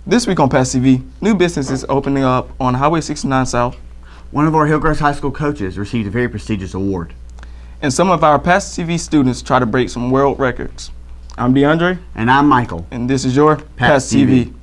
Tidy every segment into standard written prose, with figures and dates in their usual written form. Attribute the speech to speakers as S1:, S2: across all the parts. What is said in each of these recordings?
S1: This week on Past TV, new businesses opening up on Highway 69 South.
S2: One of our Hillcrest High School coaches received a very prestigious award.
S1: And some of our Past TV students try to break some world records. I'm DeAndre.
S2: And I'm Michael.
S1: And this is your Past TV.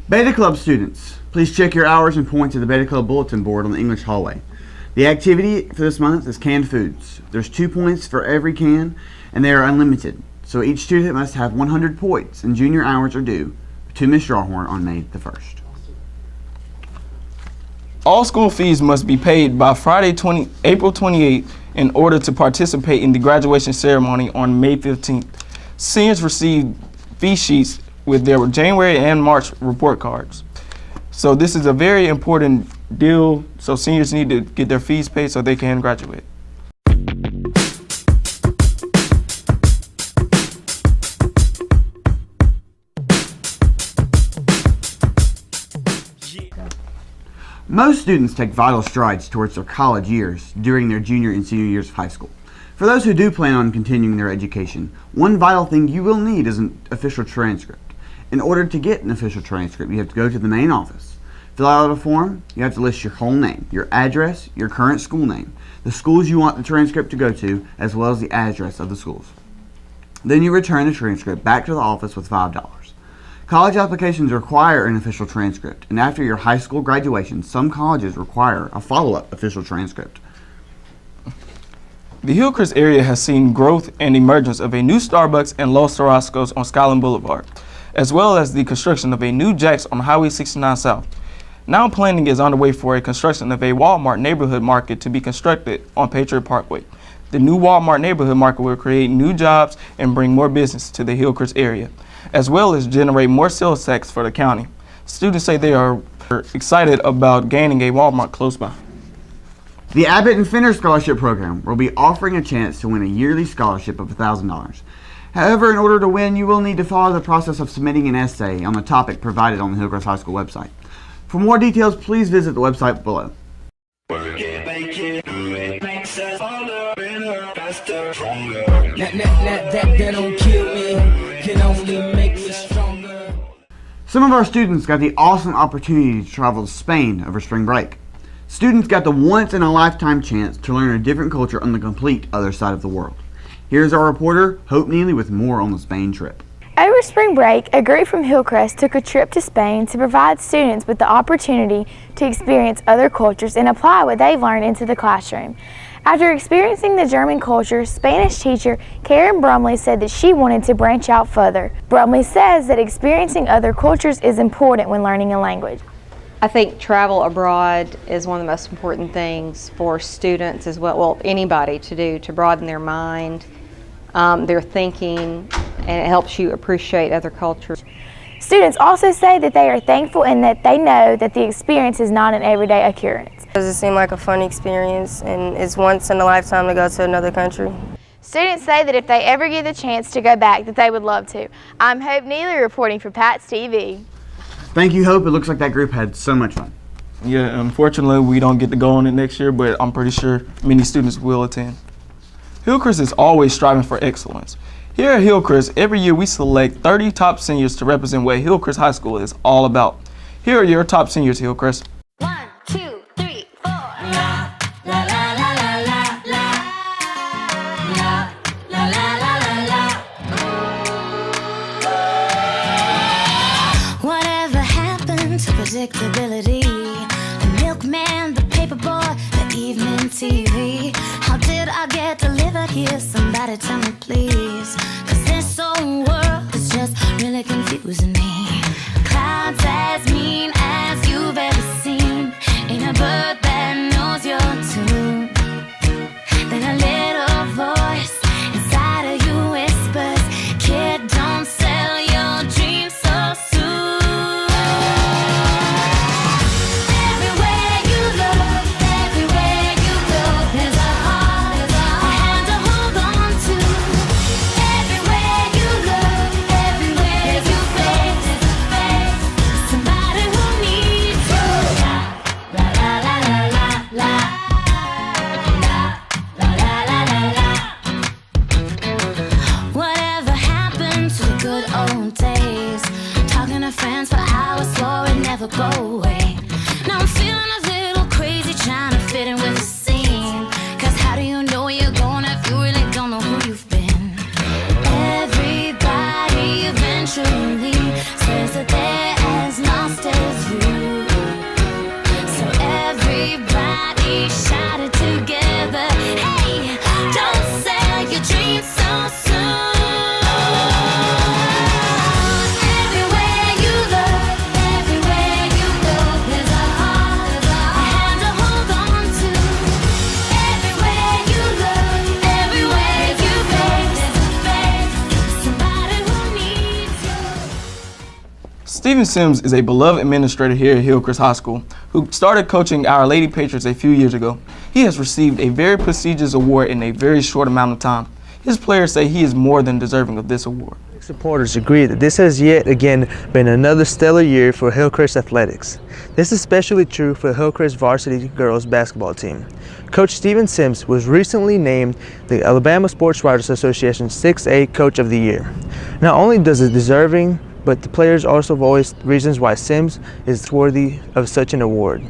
S2: Beta Club students, please check your hours and points at the Beta Club bulletin board on the English hallway. The activity for this month is canned foods. There's 2 points for every can, and they are unlimited. So each student must have 100 points, and junior hours are due to Ms. Strawhorn on May the 1st.
S1: All school fees must be paid by April 28th in order to participate in the graduation ceremony on May 15th. Seniors receive fee sheets with their January and March report cards. So this is a very important deal, so seniors need to get their fees paid so they can graduate.
S2: Most students take vital strides towards their college years during their junior and senior years of high school. For those who do plan on continuing their education, one vital thing you will need is an official transcript. In order to get an official transcript, you have to go to the main office, fill out a form. You have to list your whole name, your address, your current school name, the schools you want the transcript to go to, as well as the address of the schools. Then you return the transcript back to the office with $5. College applications require an official transcript, and after your high school graduation, some colleges require a follow-up official transcript.
S1: The Hillcrest area has seen growth and emergence of a new Starbucks and Los Tarascos on Skyland Boulevard, as well as the construction of a new Jack's on Highway 69 South. Now planning is underway for a construction of a Walmart neighborhood market to be constructed on Patriot Parkway. The new Walmart neighborhood market will create new jobs and bring more business to the Hillcrest area, as well as generate more sales tax for the county. Students say they are excited about gaining a Walmart close by.
S2: The Abbott and Fenner Scholarship Program will be offering a chance to win a yearly scholarship of $1,000. However, in order to win, you will need to follow the process of submitting an essay on the topic provided on the Hillcrest High School website. For more details, please visit the website below. Some of our students got the awesome opportunity to travel to Spain over spring break. Students got the once-in-a-lifetime chance to learn a different culture on the complete other side of the world. Here's our reporter, Hope Neely, with more on the Spain trip.
S3: Over spring break, a group from Hillcrest took a trip to Spain to provide students with the opportunity to experience other cultures and apply what they've learned into the classroom. After experiencing the German culture, Spanish teacher Karen Brumley said that she wanted to branch out further. Brumley says that experiencing other cultures is important when learning a language.
S4: I think travel abroad is one of the most important things for students as well, anybody to do, to broaden their mind, their thinking, and it helps you appreciate other cultures.
S3: Students also say that they are thankful and that they know that the experience is not an everyday occurrence.
S5: Does it seem like a fun experience, and it's once in a lifetime to go to another country?
S3: Students say that if they ever get the chance to go back, that they would love to. I'm Hope Neely reporting for Pats TV.
S2: Thank you, Hope. It looks like that group had so much fun.
S1: Yeah, unfortunately, we don't get to go on it next year, but I'm pretty sure many students will attend. Hillcrest is always striving for excellence. Here at Hillcrest, every year we select 30 top seniors to represent what Hillcrest High School is all about. Here are your top seniors, Hillcrest.
S6: 1, 2, 3, 4. La, la, la, la, la, la, la. La, la, la, la, la, la. Whatever happened to predictability? The milkman, the paper boy, the evening tea. TV. How did I get delivered here? Somebody tell me please. 'Cause this whole world is just really confusing me. Clouds as mean as you've ever seen. Ain't a bird that knows your tune. Then a little voice inside of you whispers, kid, don't sell your dreams so soon. Everywhere you look, everywhere you go, there's a heart, a hand to hold on to. Everywhere you look, everywhere you face, somebody who needs you. La la la la la la. Whatever happened to the good old days? Talking to friends for hours, swore it'd never go away. Now I'm feeling a little crazy, trying to fit in with the scene. 'Cause how do you know where you're going if you really don't know who you've been? Everybody eventually says that they're as lost as you. So everybody shout it together. Hey, don't sell your dreams so soon. Everywhere you look, everywhere you go, there's a heart, a hand to hold on to. Everywhere you look, everywhere you face, somebody who needs you.
S1: Stephen Sims is a beloved administrator here at Hillcrest High School who started coaching Our Lady Patriots a few years ago. He has received a very prestigious award in a very short amount of time. His players say he is more than deserving of this award.
S7: Supporters agree that this has yet again been another stellar year for Hillcrest athletics. This is especially true for the Hillcrest varsity girls basketball team. Coach Stephen Sims was recently named the Alabama Sports Writers Association 6A Coach of the Year. Not only does it deserving, but the players also voiced reasons why Sims is worthy of such an award.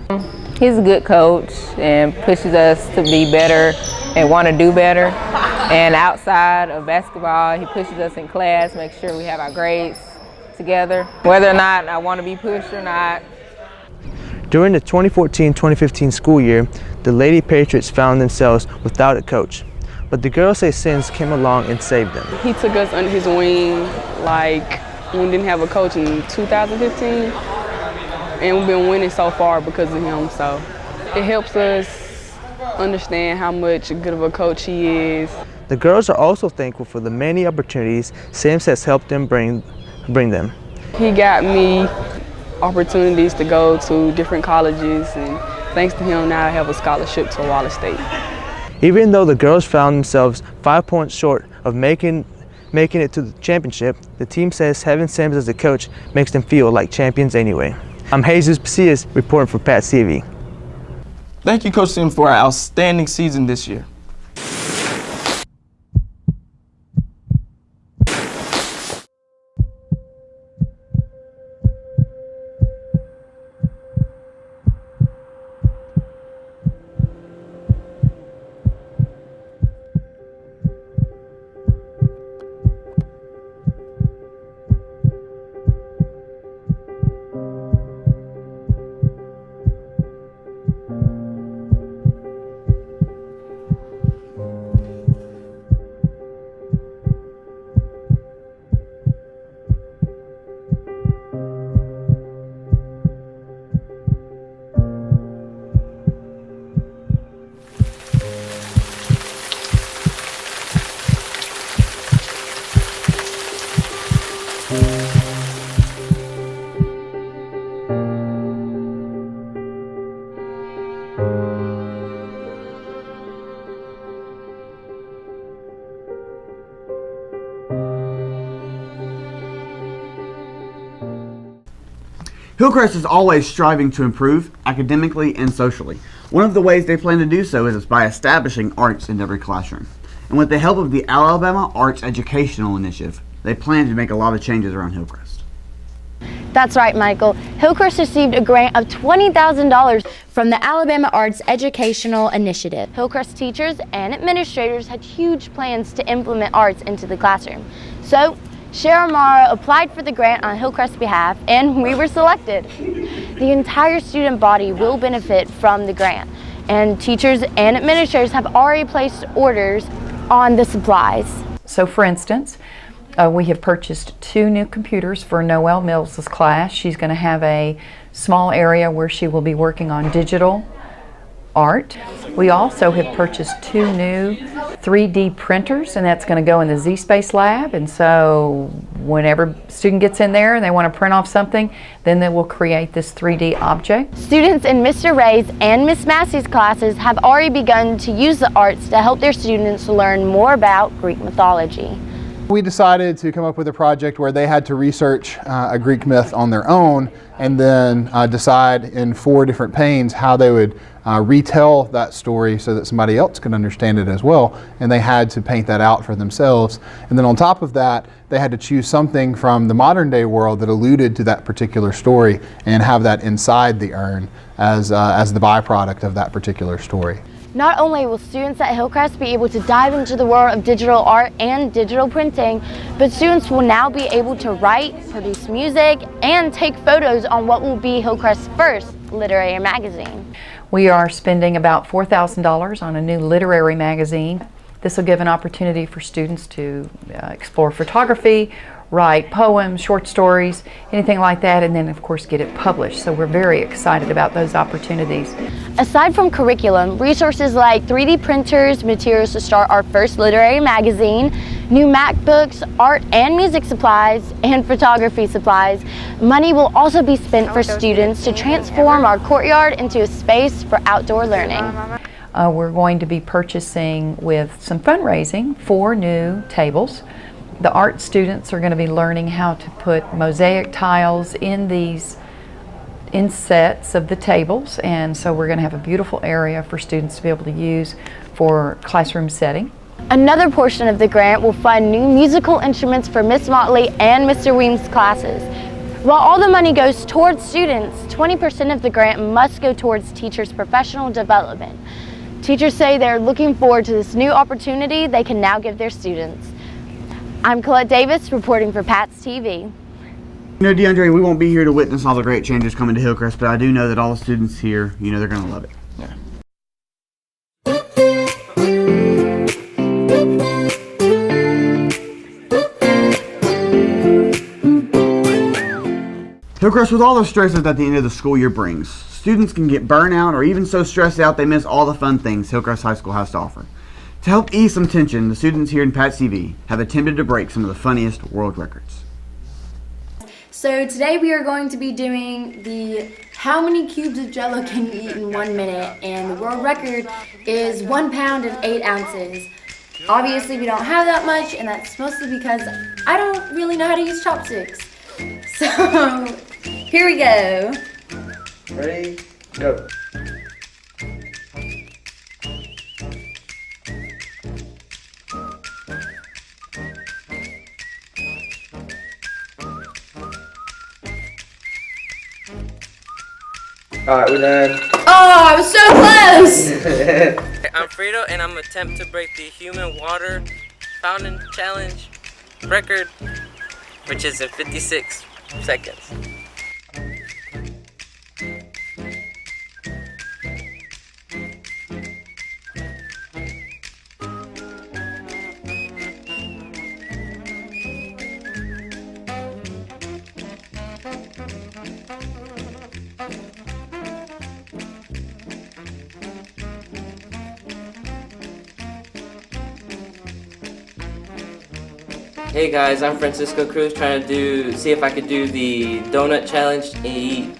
S8: He's a good coach and pushes us to be better and want to do better. And outside of basketball, he pushes us in class, makes sure we have our grades together, whether or not I want to be pushed or not.
S7: During the 2014-2015 school year, the Lady Patriots found themselves without a coach. But the girls say Sims came along and saved them.
S9: He took us under his wing like when we didn't have a coach in 2015. And we've been winning so far because of him, so it helps us understand how much good of a coach he is.
S7: The girls are also thankful for the many opportunities Sims has helped them bring them.
S9: He got me opportunities to go to different colleges, and thanks to him now I have a scholarship to Wallace State.
S7: Even though the girls found themselves 5 points short of making it to the championship, the team says having Sims as a coach makes them feel like champions anyway. I'm Jesus Pasillas reporting for Pat CV.
S1: Thank you, Coach Sims, for our outstanding season this year.
S2: Hillcrest is always striving to improve academically and socially. One of the ways they plan to do so is by establishing arts in every classroom. And with the help of the Alabama Arts Educational Initiative, they plan to make a lot of changes around Hillcrest.
S10: That's right, Michael. Hillcrest received a grant of $20,000 from the Alabama Arts Educational Initiative. Hillcrest teachers and administrators had huge plans to implement arts into the classroom. So, Cheryl Mara applied for the grant on Hillcrest's behalf, and we were selected. The entire student body will benefit from the grant. and teachers and administrators have already placed orders on the supplies.
S11: So for instance, we have purchased 2 new computers for Noelle Mills' class. She's going to have a small area where she will be working on digital art. We also have purchased 2 new 3D printers, and that's going to go in the Z-Space lab. And so whenever a student gets in there and they want to print off something, then they will create this 3D object.
S10: Students in Mr. Ray's and Miss Massey's classes have already begun to use the arts to help their students learn more about Greek mythology.
S12: We decided to come up with a project where they had to research a Greek myth on their own and then decide in 4 different panes how they would retell that story so that somebody else could understand it as well. And they had to paint that out for themselves. And then on top of that, they had to choose something from the modern day world that alluded to that particular story and have that inside the urn as the byproduct of that particular story.
S10: Not only will students at Hillcrest be able to dive into the world of digital art and digital printing, but students will now be able to write, produce music, and take photos on what will be Hillcrest's first literary magazine.
S11: We are spending about $4,000 on a new literary magazine. This will give an opportunity for students to explore photography, write poems, short stories, anything like that, and then of course get it published. So we're very excited about those opportunities.
S10: Aside from curriculum, resources like 3D printers, materials to start our first literary magazine, new MacBooks, art and music supplies, and photography supplies, money will also be spent for students to transform our courtyard into a space for outdoor learning.
S11: We're going to be purchasing with some fundraising 4 new tables. The art students are going to be learning how to put mosaic tiles in these insets of the tables, and so we're going to have a beautiful area for students to be able to use for classroom setting.
S10: Another portion of the grant will fund new musical instruments for Miss Motley and Mr. Weems' classes. While all the money goes towards students, 20% of the grant must go towards teachers' professional development. Teachers say they're looking forward to this new opportunity they can now give their students. I'm Colette Davis reporting for PATS TV.
S2: You know, DeAndre, we won't be here to witness all the great changes coming to Hillcrest, but I do know that all the students here, you know, they're going to love it. Hillcrest, with all the stresses that the end of the school year brings, students can get burnout or even so stressed out they miss all the fun things Hillcrest High School has to offer. To help ease some tension, the students here in PATS TV have attempted to break some of the funniest world records.
S13: So today we are going to be doing the how many cubes of Jell-O can you eat in 1 minute, and the world record is 1 pound and 8 ounces. Obviously we don't have that much, and that's mostly because I don't really know how to use chopsticks. So here we go.
S7: Ready? Go. Alright, we're done.
S13: Oh, I was so close!
S14: I'm Fredo, and I'm gonna attempt to break the human water fountain challenge record, which is in 56 seconds. Hey guys, I'm Francisco Cruz, trying to see if I could do the donut challenge and eat.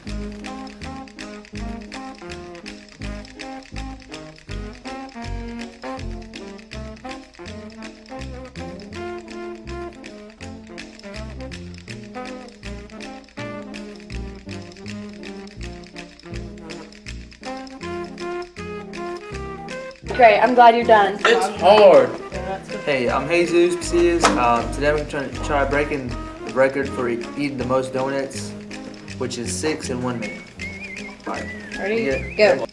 S13: Great, I'm glad you're done.
S14: It's hard.
S7: Hey, I'm Jesus Casillas. Today I'm going to try breaking the record for eating the most donuts, which is 6 in 1 minute. Alright.
S13: Ready? Go.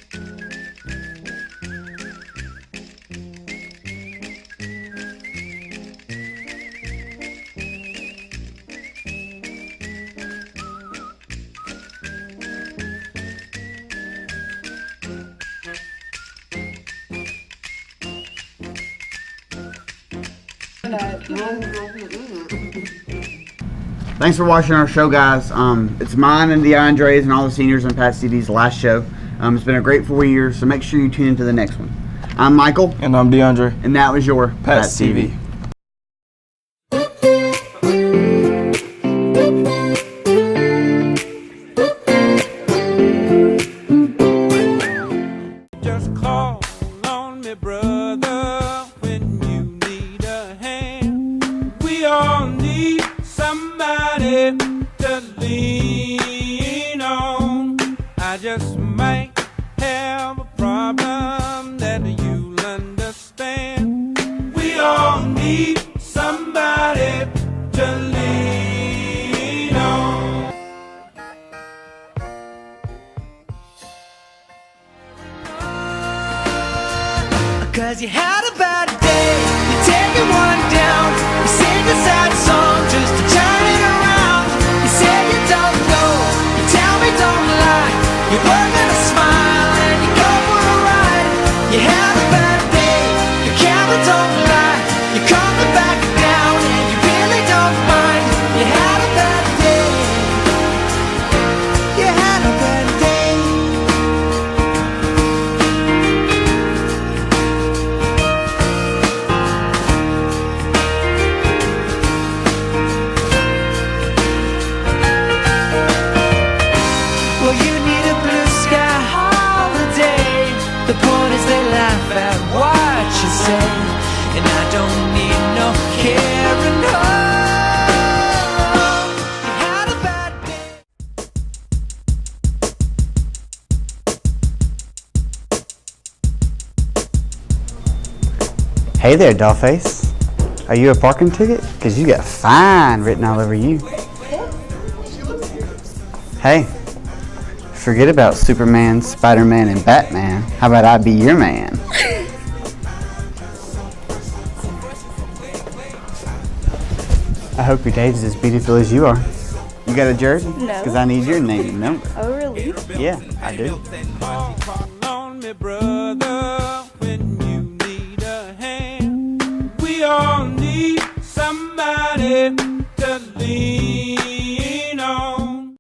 S2: Thanks for watching our show, guys. It's mine and DeAndre's and all the seniors and Pat CD's last show. It's been a great 4 years, so make sure you tune into the next one. I'm Michael.
S1: And I'm DeAndre.
S2: And that was your
S1: Pat TV.
S15: Just call on me, brother, when you need a hand. We all need somebody to lean on. I just might have a problem that you'll understand. We all need somebody to lean on. Cause you had a bad day, you're taking one down. You sing a sad song just to turn it around. You say you don't know, you tell me don't lie. You're working a smile and you go for a ride. You have a bad day, the camera don't lie. You're coming back down and you really don't mind. You had a bad day, you had a bad day. Well, you need a blue sky holiday. The point is they laugh at what you say, and I don't need no caring home. You had a bad day.
S2: Hey there, Dollface. Are you a parking ticket? Because you got fine written all over you. Hey, forget about Superman, Spider-Man, and Batman. How about I be your man? I hope your date is as beautiful as you are. You got a jersey?
S5: No.
S2: Because I need your name and number.
S5: Oh, really?
S2: Yeah, I do.
S15: Call on me, brother, when you need a hand. We all need somebody to lean